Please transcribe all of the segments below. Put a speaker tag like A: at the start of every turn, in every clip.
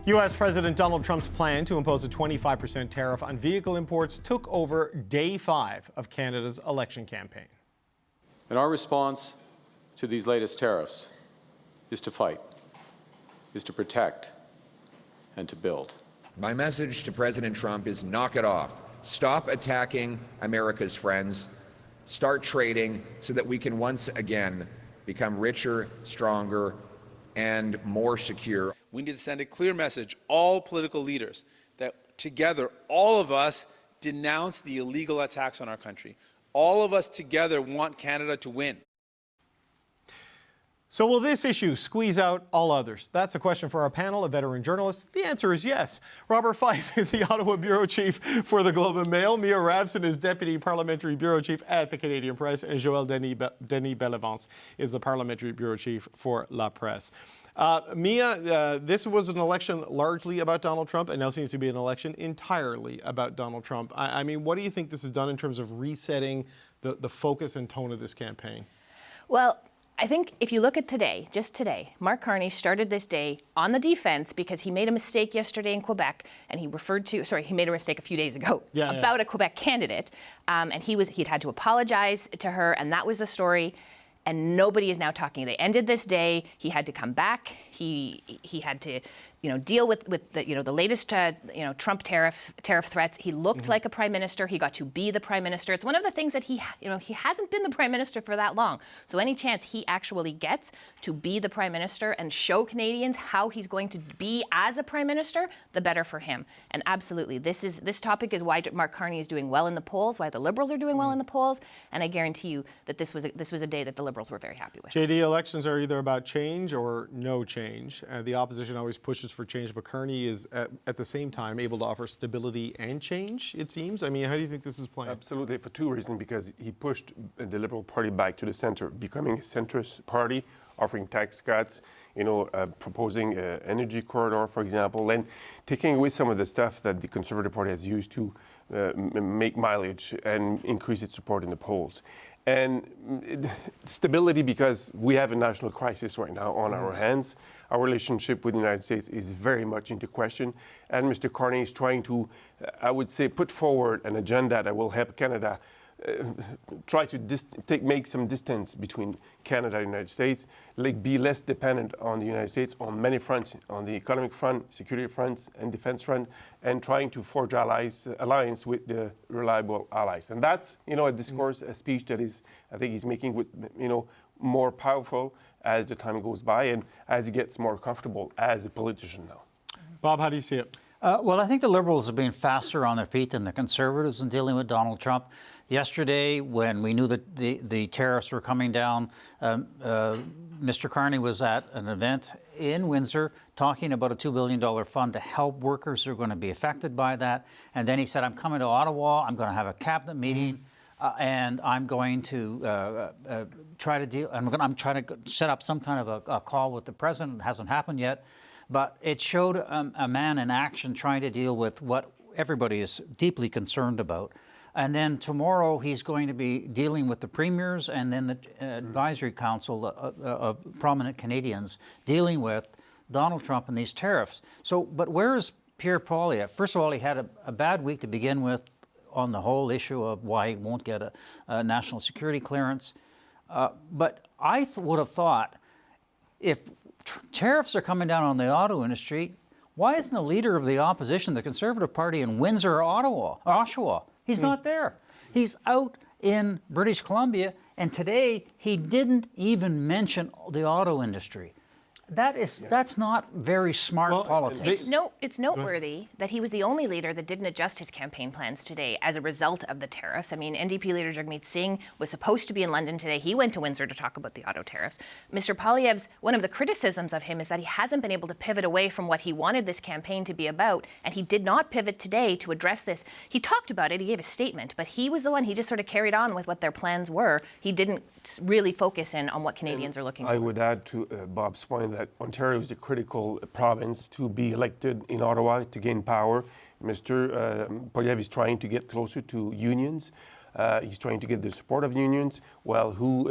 A: U.S. President Donald Trump's plan to impose a 25% tariff on vehicle imports took over day 5 of Canada's election campaign.
B: And our response to these latest tariffs is to fight, is to protect, and to build.
C: My message to President Trump is knock it off. Stop attacking America's friends. Start trading so that we can once again become richer, stronger, and more secure.
D: We need to send a clear message, all political leaders, that together, all of us denounce the illegal attacks on our country. All of us together want Canada to win.
A: So will this issue squeeze out all others? That's a question for our panel of veteran journalists. The answer is yes. Robert Fife is the Ottawa Bureau Chief for the Globe and Mail. Mia Rabson is Deputy Parliamentary Bureau Chief at the Canadian Press. And Joël-Denis Bellavance is the Parliamentary Bureau Chief for La Presse. Mia, this was an election largely about Donald Trump, and now seems to be an election entirely about Donald Trump. I mean, what do you think this has done in terms of resetting the focus and tone of this campaign?
E: Well, I think if you look at today, just today, Mark Carney started this day on the defense because he made a mistake yesterday in Quebec, and he made a mistake a few days ago about a Quebec candidate, and he'd had to apologize to her, and that was the story. And nobody is now talking. They ended this day. He had to come back. He had to, deal with the latest, Trump tariff threats. He looked like a prime minister. He got to be the prime minister. It's one of the things that he hasn't been the prime minister for that long. So any chance he actually gets to be the prime minister and show Canadians how he's going to be as a prime minister, the better for him. And absolutely, this topic is why Mark Carney is doing well in the polls, why the Liberals are doing well in the polls. And I guarantee you that this was a day that the Liberals were very happy with.
A: JD, elections are either about change or no change. The opposition always pushes for change, but Carney is at the same time able to offer stability and change, it seems. I mean, how do you think this is playing?
F: Absolutely, for two reasons. Because he pushed the Liberal Party back to the center, becoming a centrist party, offering tax cuts, proposing an energy corridor, for example, and taking away some of the stuff that the Conservative Party has used to make mileage and increase its support in the polls. And stability, because we have a national crisis right now on our hands. Our relationship with the United States is very much into question. And Mr. Carney is trying to, I would say, put forward an agenda that will help Canada try to make some distance between Canada and the United States, be less dependent on the United States on many fronts, on the economic front, security fronts, and defense front, and trying to forge alliance with the reliable allies. And that's, a discourse, a speech that I think he's making with, more powerful as the time goes by and as he gets more comfortable as a politician now.
A: Bob, how do you see it?
G: Well, I think the Liberals have been faster on their feet than the Conservatives in dealing with Donald Trump. Yesterday, when we knew that the tariffs were coming down, Mr. Carney was at an event in Windsor talking about a $2 billion fund to help workers who are going to be affected by that. And then he said, I'm coming to Ottawa, I'm going to have a cabinet meeting, and I'm going to try to deal, I'm trying to set up some kind of a call with the president. It hasn't happened yet. But it showed a man in action trying to deal with what everybody is deeply concerned about. And then tomorrow he's going to be dealing with the premiers and then the advisory council of prominent Canadians dealing with Donald Trump and these tariffs. So, but where is Pierre Poilievre? First of all, he had a bad week to begin with on the whole issue of why he won't get a national security clearance. But I would have thought if tariffs are coming down on the auto industry, why isn't the leader of the opposition, the Conservative Party in Windsor or Oshawa? He's not there. He's out in British Columbia, and today he didn't even mention the auto industry. That's not very smart politics.
E: It's noteworthy that he was the only leader that didn't adjust his campaign plans today as a result of the tariffs. I mean, NDP leader Jagmeet Singh was supposed to be in London today. He went to Windsor to talk about the auto tariffs. Mr. Poilievre's, one of the criticisms of him is that he hasn't been able to pivot away from what he wanted this campaign to be about, and he did not pivot today to address this. He talked about it, he gave a statement, but he was the one, he just sort of carried on with what their plans were. He didn't really focus in on what Canadians are looking for.
F: I would add to Bob's point that Ontario is a critical province to be elected in Ottawa to gain power. Mr. Poilievre is trying to get closer to unions. He's trying to get the support of unions, who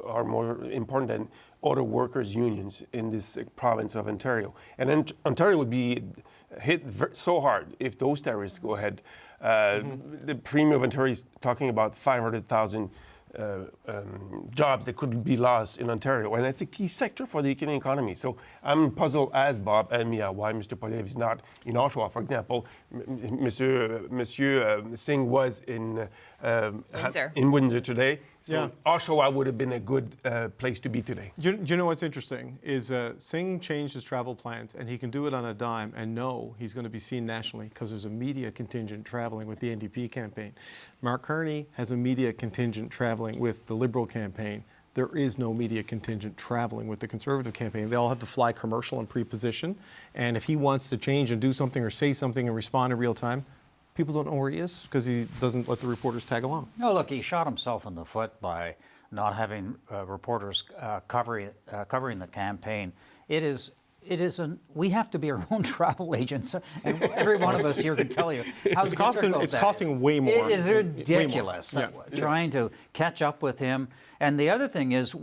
F: are more important than auto workers unions in this province of Ontario. And then Ontario would be hit so hard if those tariffs go ahead. The Premier of Ontario is talking about 500,000 jobs that could be lost in Ontario, and that's a key sector for the Canadian economy. So I'm puzzled as Bob and Mia why Mr. Poilievre is not in Oshawa. For example, Monsieur Singh was in Windsor today. So Oshawa would have been a good place to be today.
A: Do you know what's interesting is Singh changed his travel plans, and he can do it on a dime and know he's going to be seen nationally because there's a media contingent traveling with the NDP campaign. Mark Carney has a media contingent traveling with the Liberal campaign. There is no media contingent traveling with the Conservative campaign. They all have to fly commercial and pre-position, and if he wants to change and do something or say something and respond in real time, people don't know where he is because he doesn't let the reporters tag along.
G: No, look, he shot himself in the foot by not having reporters covering the campaign. We have to be our own travel agents, and every one of us here can tell you how
A: it's costing way more.
G: It is ridiculous trying to catch up with him. And the other thing is,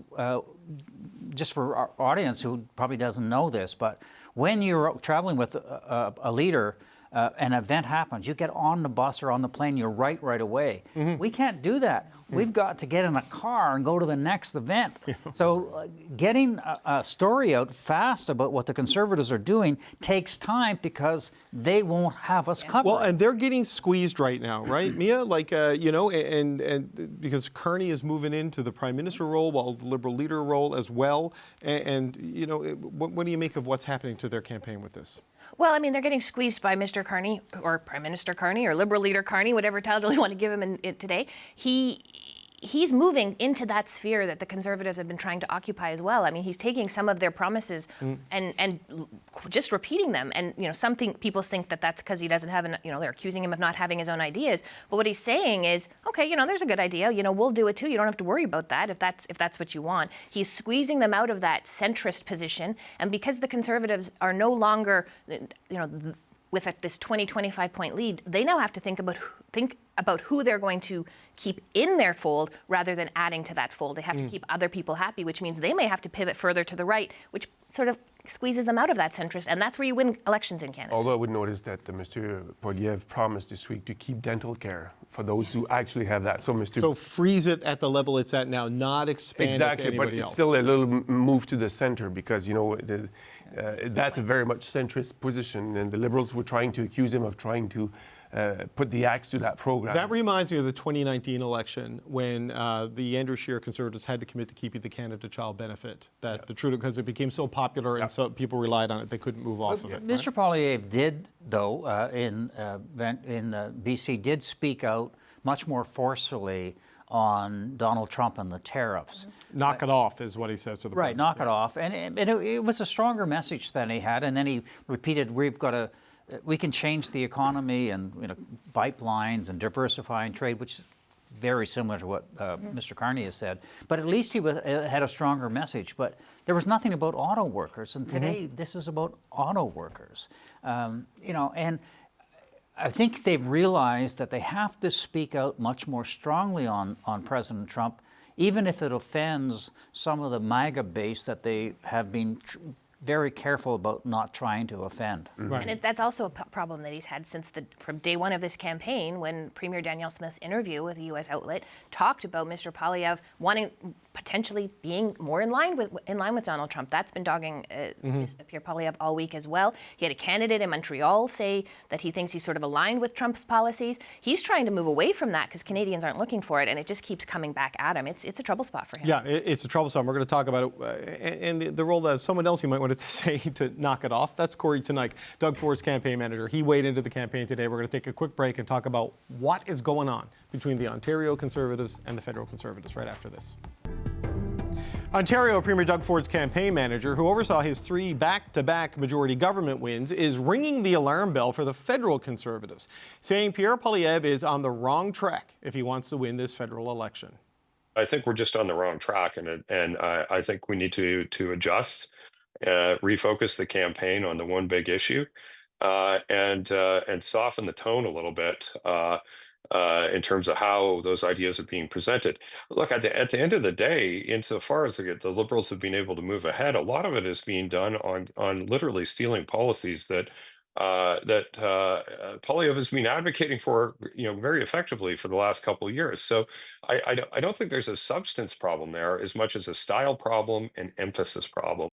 G: just for our audience who probably doesn't know this, but when you're traveling with a leader, an event happens, you get on the bus or on the plane, you're right away. We can't do that. We've got to get in a car and go to the next event. So getting a story out fast about what the Conservatives are doing takes time because they won't have us covered.
A: Well, and they're getting squeezed right now, right, Mia? Like, and because Carney is moving into the Prime Minister role while the Liberal leader role as well. And what do you make of what's happening to their campaign with this?
E: Well, I mean, they're getting squeezed by Mr. Carney, or Prime Minister Carney, or Liberal leader Carney, whatever title you want to give him today. He's moving into that sphere that the Conservatives have been trying to occupy as well. I mean, he's taking some of their promises and just repeating them. And, some people think that that's because he doesn't have, they're accusing him of not having his own ideas. But what he's saying is, okay, there's a good idea. We'll do it too. You don't have to worry about that if that's what you want. He's squeezing them out of that centrist position. And because the Conservatives are no longer, with this 20-25 point lead, they now have to think about who they're going to keep in their fold rather than adding to that fold. They have to keep other people happy, which means they may have to pivot further to the right, which sort of squeezes them out of that centrist, and that's where you win elections in Canada.
F: Although I would notice that Mr. Poilievre promised this week to keep dental care for those who actually have that. So
A: freeze it at the level it's at now, not expand it to anybody
F: but it's
A: else.
F: Still a little move to the center because, that's a very much centrist position, and the Liberals were trying to accuse him of trying to put the axe to that program.
A: That reminds me of the 2019 election when the Andrew Scheer Conservatives had to commit to keeping the Canada Child Benefit, the Trudeau, because it became so popular and so people relied on it, they couldn't move off of it.
G: Mr. Poilievre did, though, in BC, did speak out much more forcefully on Donald Trump and the tariffs.
A: Knock it off is what he says to the president.
G: Right, knock it off. And it was a stronger message than he had. And then he repeated, we can change the economy and pipelines and diversifying trade, which is very similar to what Mr. Carney has said. But at least he had a stronger message. But there was nothing about auto workers. And today, this is about auto workers. And I think they've realized that they have to speak out much more strongly on President Trump, even if it offends some of the MAGA base that they have been very careful about not trying to offend.
A: Right.
E: And that's also a problem that he's had from day one of this campaign, when Premier Danielle Smith's interview with a U.S. outlet talked about Mr. Poilievre potentially being more in line with Donald Trump. That's been dogging Pierre Poilievre all week as well. He had a candidate in Montreal say that he thinks he's sort of aligned with Trump's policies. He's trying to move away from that because Canadians aren't looking for it, and it just keeps coming back at him. It's a trouble spot for him.
A: Yeah, it's a trouble spot. We're going to talk about it and the role that someone else you might want to say to knock it off. That's Corey Tonight, Doug Ford's campaign manager. He weighed into the campaign today. We're going to take a quick break and talk about what is going on between the Ontario Conservatives and the federal Conservatives right after this. Ontario Premier Doug Ford's campaign manager, who oversaw his 3 back-to-back majority government wins, is ringing the alarm bell for the federal Conservatives, saying Pierre Poilievre is on the wrong track if he wants to win this federal election.
H: I think we're just on the wrong track, and I think we need to adjust, refocus the campaign on the one big issue, and soften the tone a little bit. in terms of how those ideas are being presented. Look, at the end of the day, insofar as the Liberals have been able to move ahead, a lot of it is being done on literally stealing policies that Poilievre has been advocating for, very effectively for the last couple of years. So I don't think there's a substance problem there as much as a style problem and emphasis problem.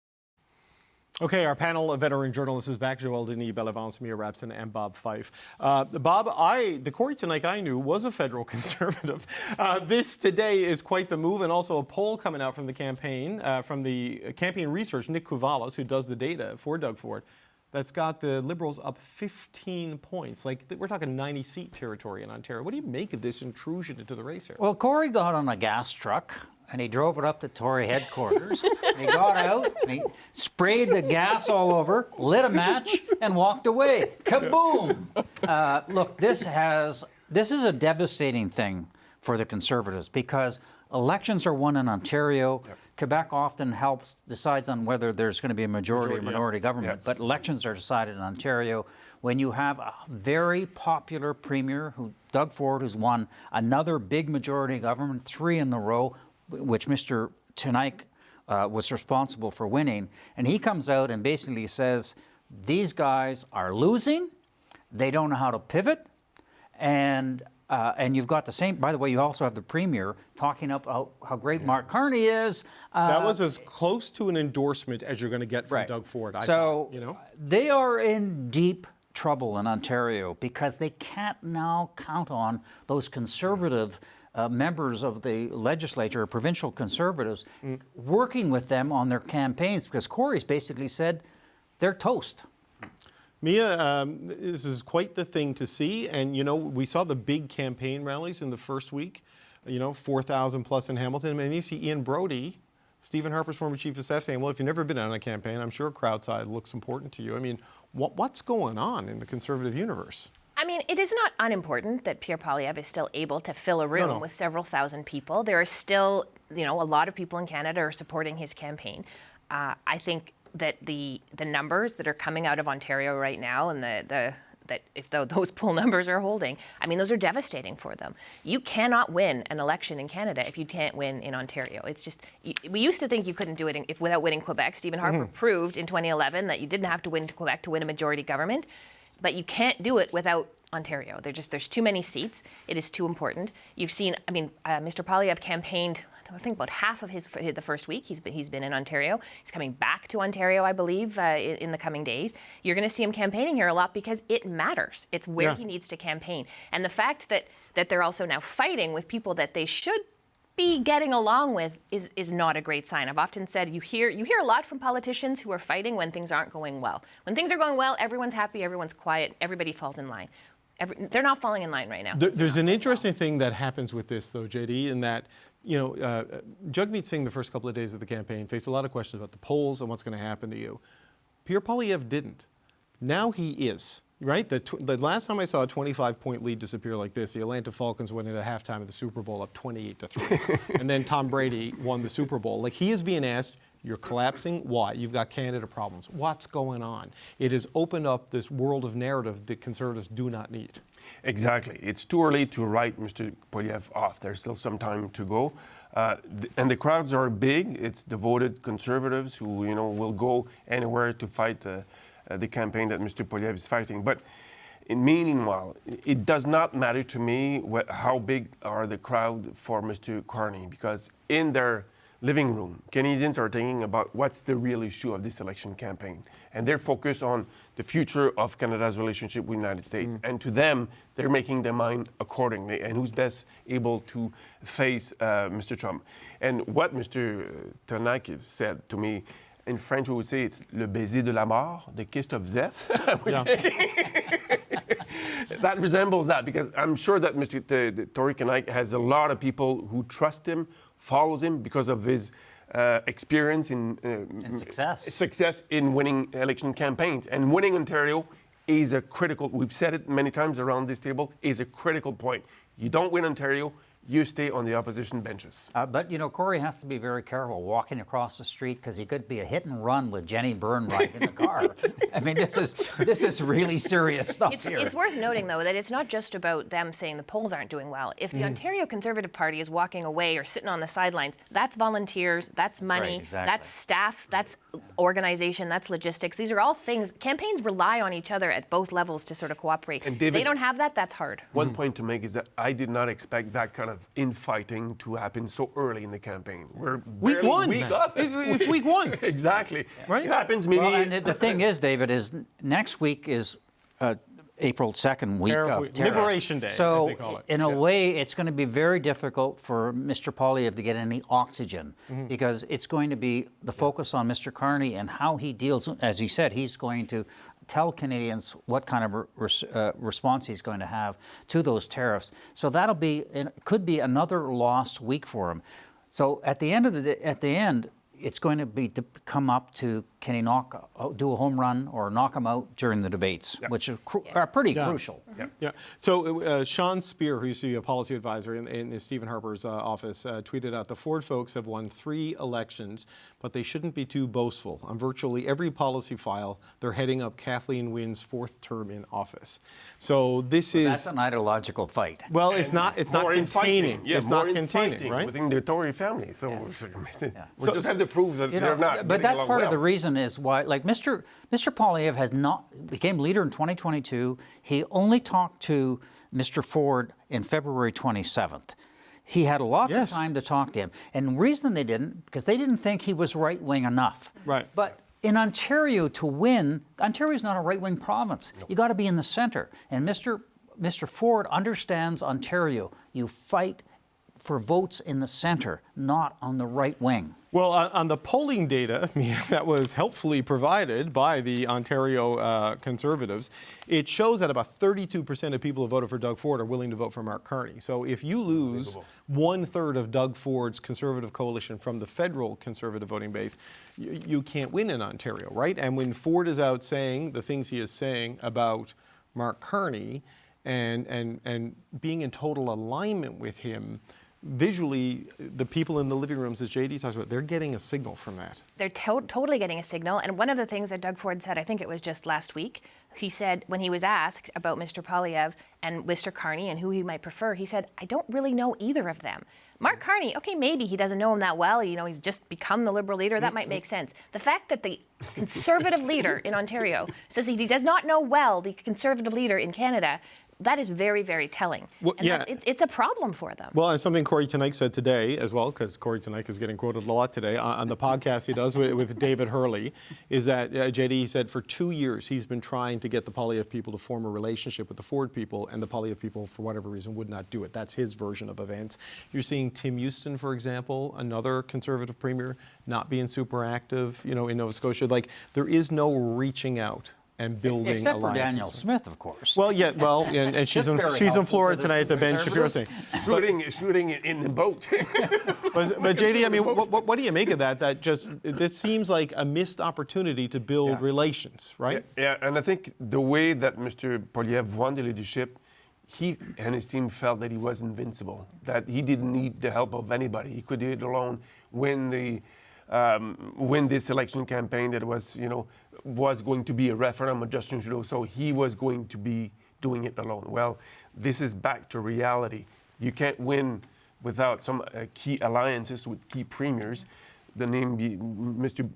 A: Okay, our panel of veteran journalists is back. Joël-Denis, Bellavance, Rabson, and Bob Fife. Bob, the Corey Tonight I knew was a federal conservative. This today is quite the move, and also a poll coming out from the campaign research, Nick Kouvalos, who does the data for Doug Ford, that's got the Liberals up 15 points. Like, we're talking 90-seat territory in Ontario. What do you make of this intrusion into the race here?
G: Well, Corey got on a gas truck, and he drove it up to Tory headquarters. And he got out, and he sprayed the gas all over, lit a match, and walked away. Kaboom! Look, this is a devastating thing for the Conservatives because elections are won in Ontario. Yep. Quebec often decides on whether there's going to be a majority or minority government, yep. But elections are decided in Ontario. When you have a very popular premier, Doug Ford, who's won another big majority government, 3 in a row, which Mr. Tonight was responsible for winning, and he comes out and basically says, these guys are losing, they don't know how to pivot, and you've got the same, by the way, you also have the Premier talking about how great Mark Carney is.
A: That was as close to an endorsement as you're going to get from Doug Ford, I thought,
G: they are in deep trouble in Ontario because they can't now count on those conservative members of the legislature, provincial Conservatives, working with them on their campaigns because Corey's basically said they're toast.
A: Mia, this is quite the thing to see. And, we saw the big campaign rallies in the first week, 4,000 plus in Hamilton. And you see Ian Brody, Stephen Harper's former chief of staff, saying, well, if you've never been on a campaign, I'm sure crowd size looks important to you. I mean, what's going on in the Conservative universe?
E: I mean, it is not unimportant that Pierre Poilievre is still able to fill a room with several thousand people. There are still, a lot of people in Canada are supporting his campaign. I think that the numbers that are coming out of Ontario right now and those poll numbers are holding, I mean, those are devastating for them. You cannot win an election in Canada if you can't win in Ontario. It's just, we used to think you couldn't do it without winning Quebec. Stephen Harper proved in 2011 that you didn't have to win Quebec to win a majority government. But you can't do it without Ontario. There's too many seats. It is too important. You've seen, Mr. Poilievre campaigned, I think, about half of the first week. He's been in Ontario. He's coming back to Ontario, I believe, in the coming days. You're going to see him campaigning here a lot because it matters. It's where he needs to campaign. And the fact that they're also now fighting with people that they should be getting along with is not a great sign. I've often said you hear a lot from politicians who are fighting when things aren't going well. When things are going well, everyone's happy, everyone's quiet, everybody falls in line. They're not falling in line right now.
A: There's an interesting thing that happens with this, though, JD, in that Jagmeet Singh, the first couple of days of the campaign, faced a lot of questions about the polls and what's going to happen to you. Pierre Poilievre didn't. Now he is. Right? The last time I saw a 25-point lead disappear like this, the Atlanta Falcons went into halftime of the Super Bowl up 28-3. And then Tom Brady won the Super Bowl. Like, he is being asked, you're collapsing. Why? You've got Canada problems. What's going on? It has opened up this world of narrative that Conservatives do not need.
F: Exactly. It's too early to write Mr. Poilievre off. There's still some time to go. And the crowds are big. It's devoted Conservatives who, will go anywhere to fight the campaign that Mr. Poilievre is fighting. But meanwhile, it does not matter to me how big are the crowd for Mr. Carney, because in their living room, Canadians are thinking about what's the real issue of this election campaign. And they're focused on the future of Canada's relationship with the United States. And to them, they're making their mind accordingly. And who's best able to face Mr. Trump? And what Mr. Tonight said to me, in French, we would say it's le baiser de la mort, the kiss of death. I would say. That resembles that, because I'm sure that Mr. Tory Knight has a lot of people who trust him, follows him because of his experience in success in winning election campaigns. And winning Ontario is a critical, we've said it many times around this table, is a critical point. You don't win Ontario, you stay on the opposition benches.
G: But, you know, Corey has to be very careful walking across the street because he could be a hit and run with Jenny Byrne right in the car. I mean, this is really serious stuff here.
E: It's worth noting, though, that it's not just about them saying the polls aren't doing well. If the Ontario Conservative Party is walking away or sitting on the sidelines, that's volunteers, that's money, that's staff, that's organization, that's logistics. These are all things. Campaigns rely on each other at both levels to sort of cooperate.
F: And David,
E: they don't have that, that's hard.
F: One point to make is that I did not expect that kind of infighting to happen so early in the campaign. We're
A: week one. It's week one.
F: Exactly.
A: Right?
F: It happens maybe.
G: Well, and the thing is, David, is next week is April 2nd week of tariffs.
A: Liberation Day,
G: so
A: as they call it.
G: In a way, it's going to be very difficult for Mr. Poilievre to get any oxygen because it's going to be the focus on Mr. Carney and how he deals. As he said, he's going to tell Canadians what kind of response he's going to have to those tariffs. So could be another lost week for him. So at the end, it's going to be to come up to can he do a home run or knock him out during the debates, which are pretty crucial.
A: Yeah. So Sean Speer, who used to be a policy advisor in Stephen Harper's office, tweeted out, the Ford folks have won 3 elections, but they shouldn't be too boastful. On virtually every policy file, they're heading up Kathleen Wynne's 4th term in office. So
G: That's an ideological fight.
A: Well, it's not containing.
F: Yeah,
A: it's not containing, right?
F: Within the Tory family. So we just have to prove that they're not.
G: But that's part of the reason is why, like Mr. Poilievre became leader in 2022. He only talked to Mr. Ford in February 27th. He had lots of time to talk to him. And the reason they didn't, because they didn't think he was right-wing enough.
A: Right.
G: But in Ontario, to win, Ontario is not a right-wing province. No. You got to be in the center. And Mr. Ford understands Ontario. You fight for votes in the center, not on the right wing.
A: Well, on the polling data that was helpfully provided by the Ontario Conservatives, it shows that about 32% of people who voted for Doug Ford are willing to vote for Mark Carney. So if you lose 1/3 of Doug Ford's Conservative coalition from the federal Conservative voting base, you can't win in Ontario, right? And when Ford is out saying the things he is saying about Mark Carney and being in total alignment with him, visually, the people in the living rooms, as JD talks about, they're getting a signal from that.
E: They're totally getting a signal. And one of the things that Doug Ford said, I think it was just last week, he said when he was asked about Mr. Poilievre and Mr. Carney and who he might prefer, he said, I don't really know either of them. Mark Carney, okay, maybe he doesn't know him that well. You know, he's just become the Liberal leader. That might make sense. The fact that the Conservative leader in Ontario says he does not know well the Conservative leader in Canada, that is very, very telling.
A: Well,
E: and it's a problem for them.
A: Well, and something Corey Tenike said today as well, because Corey Tenike is getting quoted a lot today on the podcast he does with David Hurley, is that JD said for 2 years he's been trying to get the Poilievre people to form a relationship with the Ford people, and the Poilievre people, for whatever reason, would not do it. That's his version of events. You're seeing Tim Houston, for example, another Conservative premier, not being super active, you know, in Nova Scotia. Like, there is no reaching out and building
G: except for
A: alliances.
G: Danielle Smith, of course.
A: Well, and she's in Florida tonight at the Ben Shapiro thing.
F: Shooting in the boat.
A: But JD, I mean, what do you make of that? This seems like a missed opportunity to build relations, right?
F: Yeah, and I think the way that Mr. Poilievre won the leadership, he and his team felt that he was invincible, that he didn't need the help of anybody. He could do it alone, win this election campaign that was going to be a referendum on Justin Trudeau, so he was going to be doing it alone. Well, this is back to reality. You can't win without some key alliances with key premiers, the name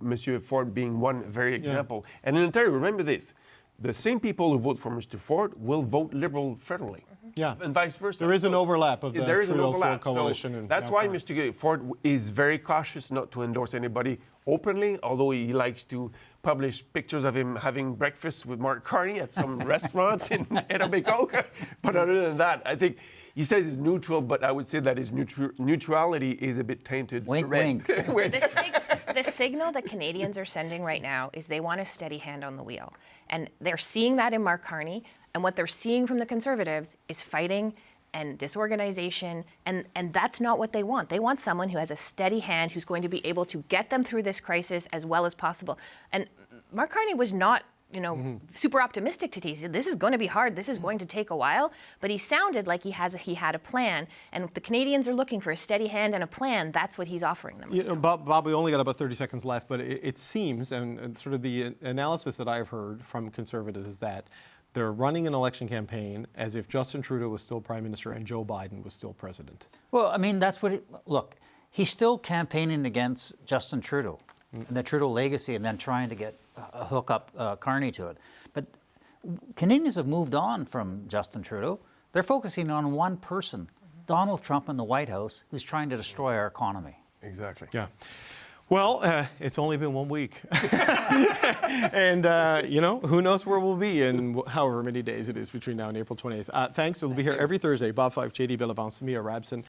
F: Monsieur Ford being one very example. Yeah. And in Ontario, remember this, the same people who vote for Mr. Ford will vote Liberal federally.
A: Yeah.
F: And vice versa.
A: There is an overlap of the Trudeau-Ford coalition.
F: So that's why Mr. Ford is very cautious not to endorse anybody openly, although he likes to publish pictures of him having breakfast with Mark Carney at some restaurants in Etobicoke. But other than that, I think he says he's neutral, but I would say that his neutrality is a bit tainted.
G: Wink, wink.
E: The signal that Canadians are sending right now is they want a steady hand on the wheel. And they're seeing that in Mark Carney. And what they're seeing from the Conservatives is fighting and disorganization, and that's not what they want. They want someone who has a steady hand, who's going to be able to get them through this crisis as well as possible. And Mark Carney was not super optimistic today. He said, this is going to be hard. This is going to take a while. But he sounded like he had a plan. And if the Canadians are looking for a steady hand and a plan, that's what he's offering them.
A: Bob, we only got about 30 seconds left, but it seems, and sort of the analysis that I've heard from Conservatives is that they're running an election campaign as if Justin Trudeau was still Prime Minister and Joe Biden was still President.
G: Well, I mean, that's what look, he's still campaigning against Justin Trudeau and the Trudeau legacy and then trying to get hook up Carney to it. But Canadians have moved on from Justin Trudeau. They're focusing on one person, Donald Trump in the White House, who's trying to destroy our economy.
F: Exactly.
A: Yeah. Well, it's only been 1 week. And, who knows where we'll be in however many days it is between now and April 28th. Thanks. We'll be here every Thursday. Bob Fife, JD Bellavance, Mia Rabson,